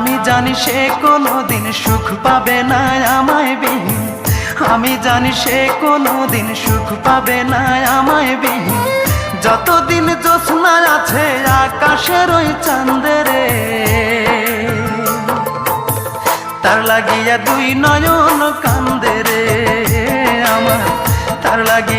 আমি জানি সে কোনোদিন সুখ পাবে না আমায় বিহীন, আমি জানি সে কোনোদিন সুখ পাবে না আমায় বিহীন। যতদিন জ্যোৎস্না আছে আকাশের ওই চাঁদেরে, তার লাগিয়া দুই নয়ন কান্দে রে আমার, তার লাগিয়া